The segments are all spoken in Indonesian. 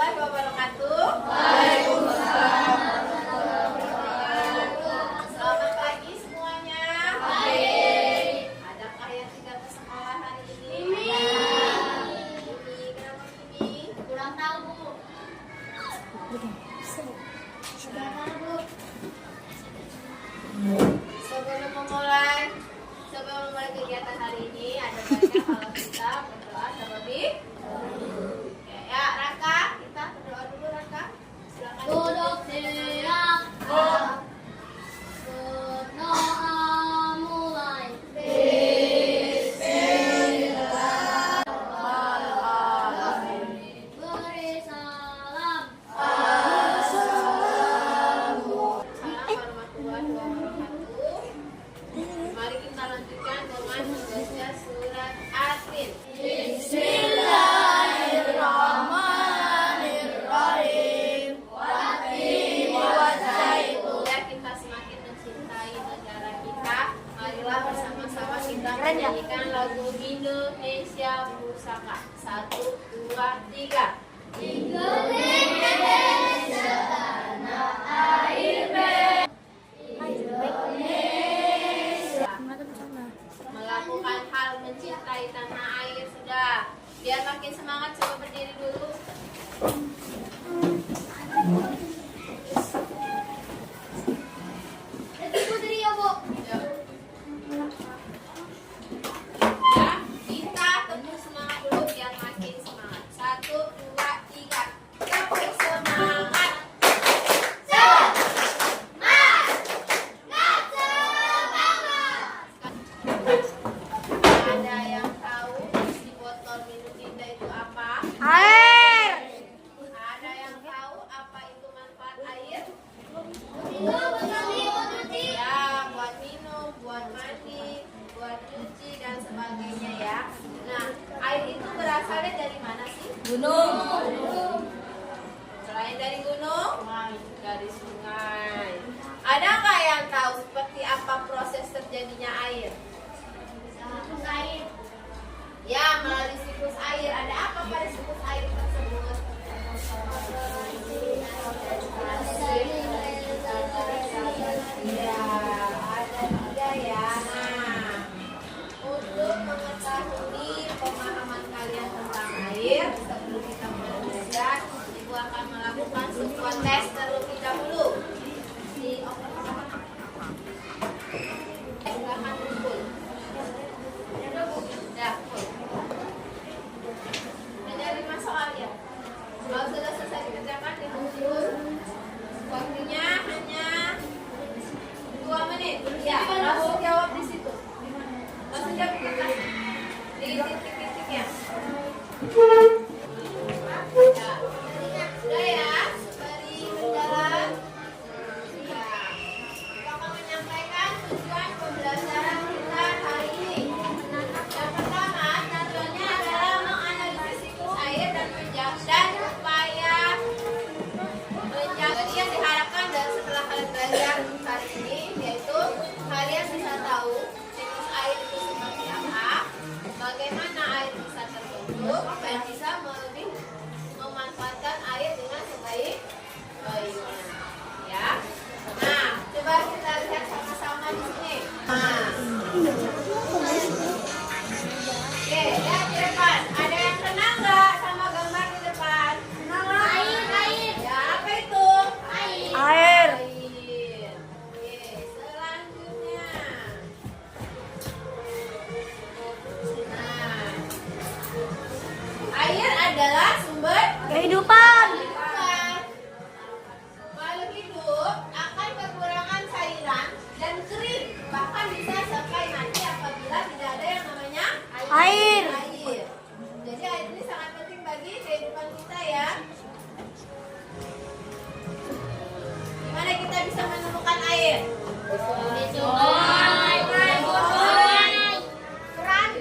warahmatullahi wabarakatuh. Selamat pagi semuanya. Adakah yang tidak ke sekolah hari ini? Kenapa Mimi? Kurang tahu, Bu. Sebelum memulai kegiatan hari ini, ada baiknya kalau kita berdoa terlebih. Ya, Raka, kita berdoa dulu, Raka. Silakan. Duduk siap. Berdoa mulai. Beri salam. Assalamualaikum warahmatullahi wabarakatuh. Mari kita lanjutkan dengan membaca surat Atin. Bismillahirrahmanirrahim. Ya, kita semakin mencintai negara kita. Marilah bersama-sama kita menyanyikan lagu Indonesia Pusaka. 1, 2, 3. Indonesia tanah air melakukan hal mencintai tanah air sudah. Biar makin semangat, coba berdiri dulu. Putri ya, Bu. Ya, kita tepuk semangat dulu biar makin semangat. 1, 2, 3. Tepuk semangat. Ada yang tahu isi botol minum Dinda itu apa? Air. Ada yang tahu apa itu manfaat air? Ya, buat minum, buat mandi, buat cuci dan sebagainya ya. Nah, air itu berasalnya dari mana sih? Gunung. Selain dari gunung, dari sungai. Ada nggak yang tahu seperti apa proses terjadinya air? Air. Ya, melalui siklus air. Ada apa pada siklus air tersebut? Ya, ada 3 ya. Nah, untuk mengetahui pemahaman kalian tentang air, sebelum kita mulai belajar, Ibu akan melakukan sebuah tes terlebih dahulu. Silakan kumpul. Ya, kumpul. Hanya 5 soal ya. Kalau sudah selesai dikerjakan, dikumpul. Waktunya hanya 2 menit. Ya, langsung jawab di situ. Langsung jawab di kertas. Di titik-titiknya. Ya. Sudah ya, mari berjalan. Ya. Kita akan menyampaikan tujuan pembelajaran kita hari ini. Yang pertama, tujuannya adalah menganalisis siklus air dan upaya menjaga. Jadi yang diharapkan dari setelah kalian belajar hari ini, yaitu kalian bisa tahu siklus air itu seperti apa, bagaimana air bisa terbentuk, dan bisa lebih memanfaatkan air dengan sebaik-baiknya. Ya. Nah, coba kita lihat sama-sama di sini. Nah. Oke, lihat di depan. Ada yang kenal nggak sama gambar di depan? Air. Ya, apa itu? Air. Oke, selanjutnya. Nah, air adalah sumber Kehidupan. kehidupan. Makhluk hidup akan kekurangan cairan dan kering, bahkan bisa sampai mati apabila tidak ada yang namanya Air. Jadi air ini sangat penting bagi kehidupan kita ya. Gimana kita bisa menemukan air? Di sungai. Keran,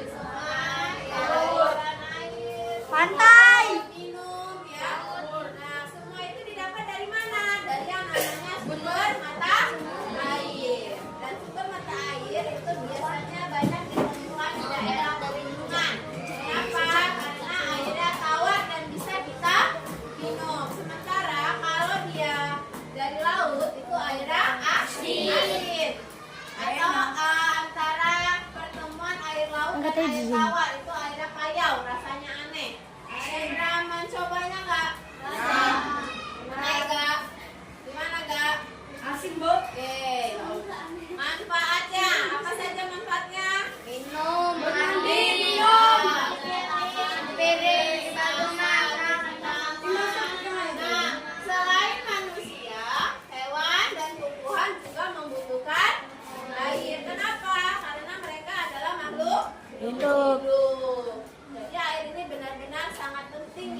sungai, ya, aliran air, Pantai. minum ya. Nah, semua itu didapat dari mana? Dari yang namanya sumber mata air. Dan sumber mata air itu biasanya banyak ditemukan di daerah pegunungan. Kenapa? Karena airnya tawar dan bisa kita minum.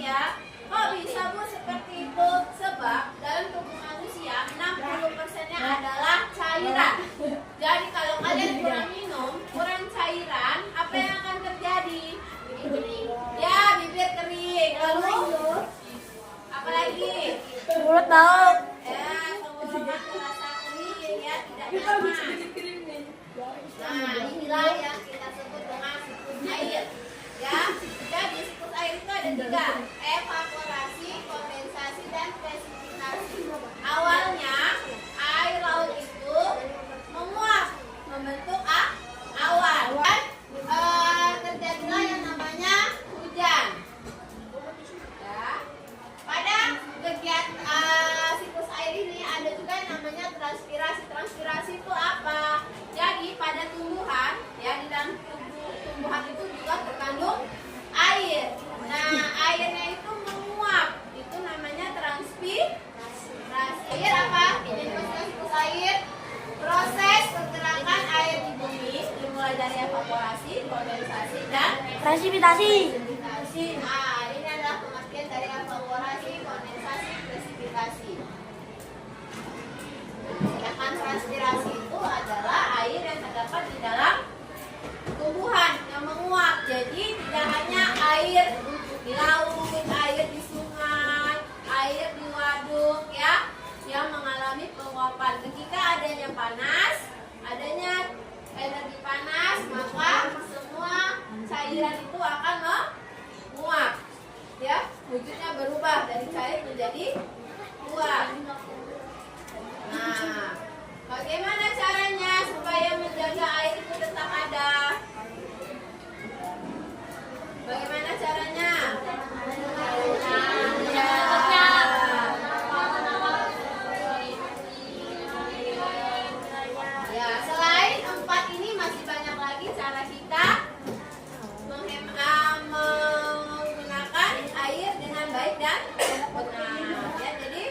ya. Kok bisa Bu seperti itu? Sebab dalam tubuh manusia 60%-nya adalah cairan. Jadi kalau kalian kurang minum, kurang cairan, apa yang akan terjadi? Ya, bibir kering. Lalu apa lagi? Mulut bau. Ya, tenggorokan terasa kering ya, tidak nyaman. Nah, inilah yang kita sebut dengan siklus air. Ya, jadi siklus air itu ada 3: evaporasi, kondensasi, dan presipitasi. Awalnya air laut itu menguap, membentuk awan. Dan terjadilah yang namanya hujan. Ya. Pada kegiatan siklus air ini ada juga yang namanya transpirasi. Transpirasi itu apa? Jadi pada tumbuhan, ya di dalam tumbuhan itu juga terkandung air. Nah, airnya itu menguap, itu namanya transpirasi. Air apa? Ini proses siklus air. Proses pergerakan air di bumi dimulai dari evaporasi, kondensasi, dan Presipitasi. presipitasi. Nah, ini adalah pengertian dari evaporasi, kondensasi, presipitasi. Sedangkan transpirasi itu adalah air yang terdapat di dalam tumbuhan yang menguap. Jadi tidak hanya air di laut, air di sungai, air di waduk ya yang mengalami penguapan. Ketika adanya panas, adanya energi panas, maka semua cairan itu akan menguap. Ya, wujudnya berubah dari cair menjadi uap. Nah, bagaimana caranya supaya menjaga air itu tetap ada? Bagaimana caranya? Ya, selain 4 ini masih banyak lagi cara kita menggunakan air dengan baik dan benar. Ya, jadi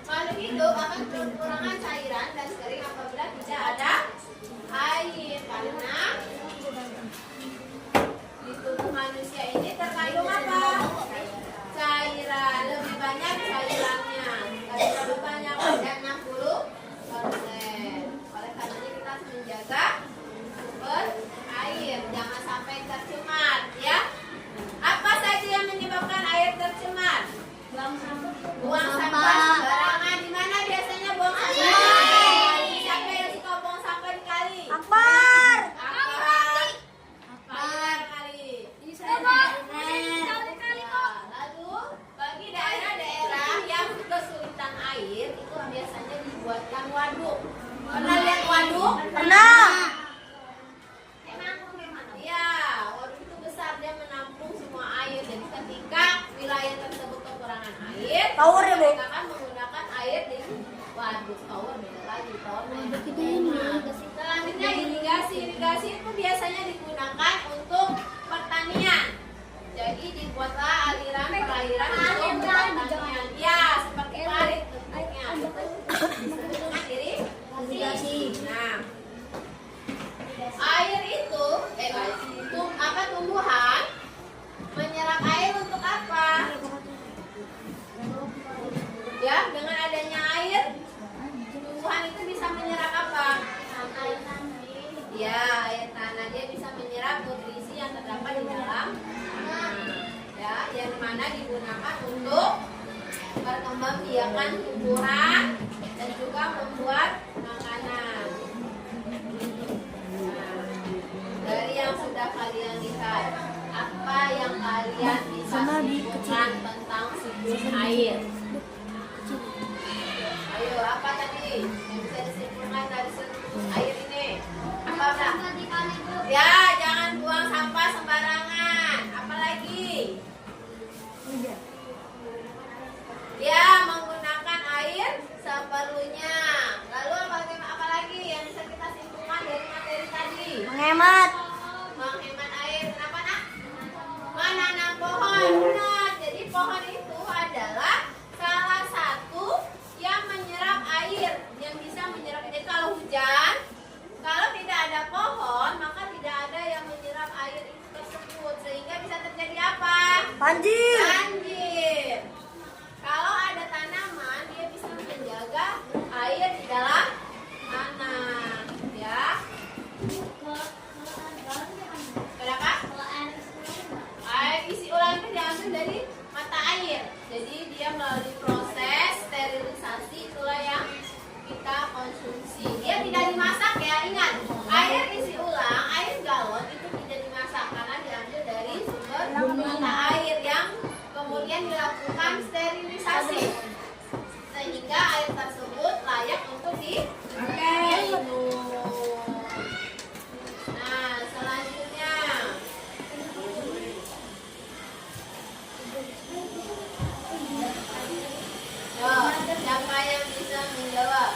makhluk hidup akan kekurangan cairan dan kering apabila tidak ada air, karena di tubuh manusia ini terkandung apa? Cairan, lebih banyak cairannya. Kalau terlalu banyak ada 60%. Oleh karenanya kita harus menjaga sumber air, jangan sampai tercemar ya. Apa saja yang menyebabkan air tercemar? Buang sampah sembarangan. Di mana biasanya buang sampah? Siapa yang suka buang sampah di kali? Akbar. Kali. Lalu bagi daerah-daerah yang kesulitan air itu biasanya dibuatkan waduk. Pernah lihat waduk? Pernah. Iya, waduk itu besar, dia menampung semua air. Jadi ketika wilayah tersebut kekurangan air, Tower ya, Bu? mereka akan menggunakan air di waduk. Tower beda lagi, tower selanjutnya irigasi. Irigasi itu biasanya digunakan untuk pertanian. Jadi dibuatlah aliran perairan untuk pertanian. Ya, seperti parit bentuknya. Disebut dengan irigasi. Nah, air itu tumbuhan menyerap air untuk apa? Ya, dengan adanya air, tumbuhan itu bisa menyerap apa? Ya, air tanah. Dia bisa menyerap nutrisi yang terdapat di dalam tanah. Ya, yang mana digunakan untuk perkembangbiakan tumbuhan dan juga membuat makanan. Nah, dari yang sudah kalian lihat, apa yang kalian bisa simpulkan tentang siklus air? Ayo, apa tadi yang bisa disimpulkan dari siklus air ini? Apa udah? Ya, jangan buang sampah sembarangan. Apalagi? Ya, menggunakan air seperlunya. Lalu apa lagi yang bisa kita simpulkan dari materi tadi? Menghemat. Menghemat air. Kenapa nak? Menanam pohon. Benar. Jadi pohon itu adalah salah satu yang menyerap air, yang bisa menyerap. Jadi kalau hujan, kalau tidak ada pohon, maka tidak ada yang menyerap air itu tersebut. air. Jadi dia melalui proses sterilisasi, itulah yang kita konsumsi. Dia tidak dimasak ya, ingat. Air isi ulang, air galon itu tidak dimasak karena diambil dari sumber mata air yang kemudian dilakukan sterilisasi. Sehingga air tersebut layak untuk diminum. Nah, selanjutnya. Siapa yang bisa menjawab?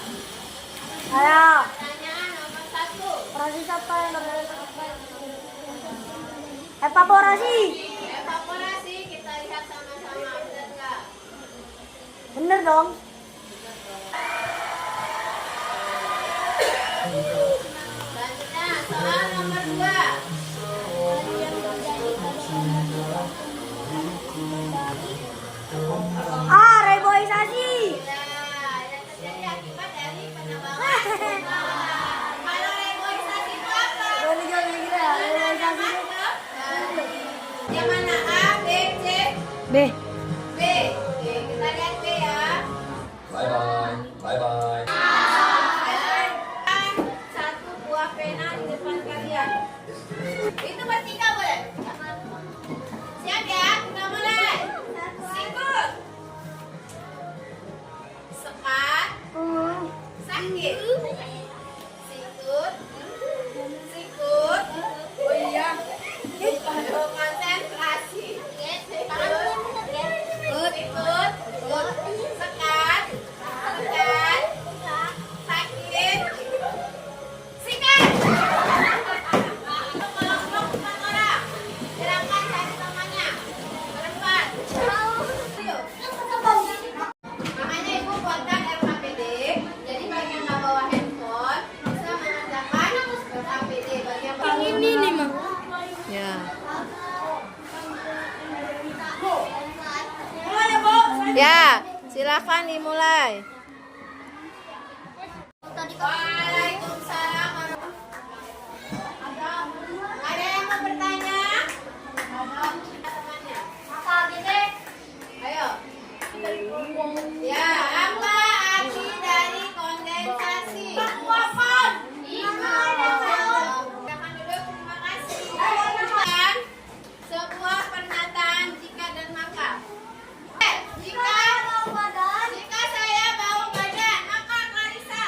Saya. Pertanyaan nomor 1. Proses apa yang evaporasi? Evaporasi, kita lihat sama-sama, benar nggak? Bener dong. Selanjutnya, soal nomor 2. Reboisasi. Nah, yang terjadi akibat dari penambangan bunga. Kalau reboisasi itu apa? Boleh jawab yang kira. Reboisasi. Yang mana? A, B, C? B. B. Oke, kita lihat B ya. Bye bye. Bye bye. Dan satu buah pena di depan kalian. Itu bertiga boleh? Siap ya? Kita mulai. Sikut. Sekat. Sakit. Sikut. Sikut. Oh iya. Konsentrasi. Sikut. Sikut. Sekat. Sekat. Sakit. Sikat. Kelompok 4 orang. Gerakan cari temannya. Berempat. Makanya ibu buatkan RKPD. Jadi bagian bawah handphone bisa mengerjakan RKPD. Bagian bawah Ini nih, Mak. Ya. Ya, silakan dimulai. Waalaikumsalam. Ada yang mau bertanya? Temannya. Ayo. Ya, apa arti dari kondensasi? Penguapan. Silakan duduk, terima kasih. Dan sebuah pernyataan jika dan maka. Jika saya bau badan, maka Clarissa.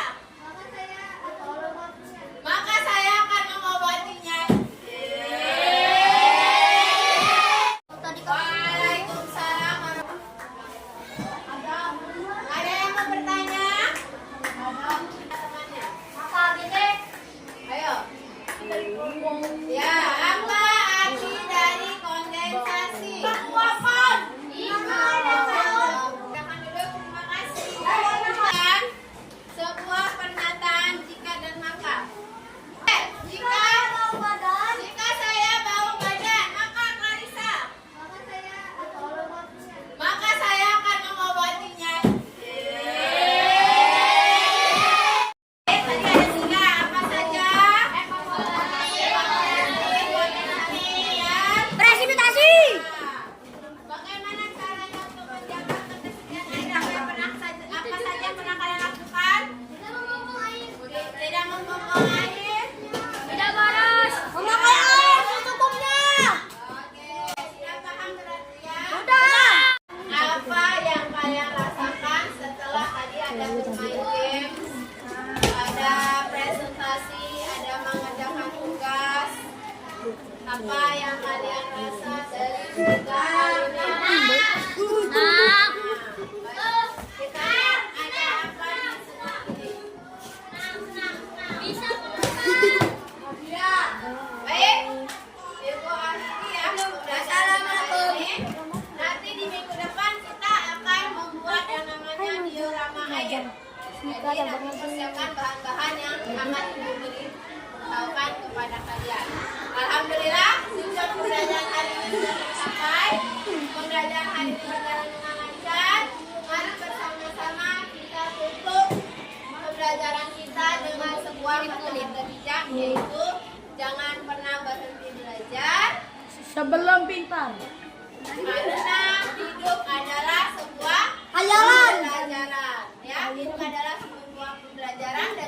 Maka saya akan mengobatinya. Waalaikumsalam. Ada yang mau bertanya? Temannya. Ayo. Ya, apa arti dari kondensasi? Penguapan. Silakan duduk, terima kasih. Dan sebuah pernyataan jika dan maka. Jika saya bau badan, maka Clarissa. Maka saya akan mengobatinya. Tadi ada 3, apa saja? Presipitasi. Bagaimana caranya untuk menjaga ketersediaan air? Apa saja yang pernah kalian lakukan? Tidak membuang air. Tidak boros. Memakai air secukupnya. Oke, sudah paham berarti ya? Udah. Apa yang kalian rasakan setelah tadi ada bermain games, ada presentasi, ada mengerjakan tugas? Apa yang kalian rasa dari tugas ini? Kita lihat ada apa di sini. Ya, baik. Ibu akhiri ya pembelajaran ini. Nanti di minggu depan kita akan membuat yang namanya diorama air. Jadi nanti persiapkan bahan-bahan yang akan ibu beritahukan kepada kalian. Alhamdulillah, tujuan pembelajaran hari ini sudah tercapai. Pembelajaran hari ini berjalan dengan lancar. Mari bersama-sama kita tutup pembelajaran kita dengan sebuah kata-kata bijak, yaitu jangan pernah berhenti belajar Sebelum pintar. karena hidup adalah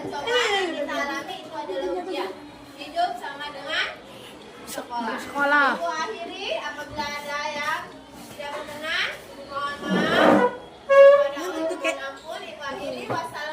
cobaan yang kita alami itu adalah ujian. Hidup sama dengan sekolah. Ibu akhiri apabila ada yang tidak berkenan, mohon maaf. Pada mohon ampun. Ibu akhiri. Wassalamualaikum.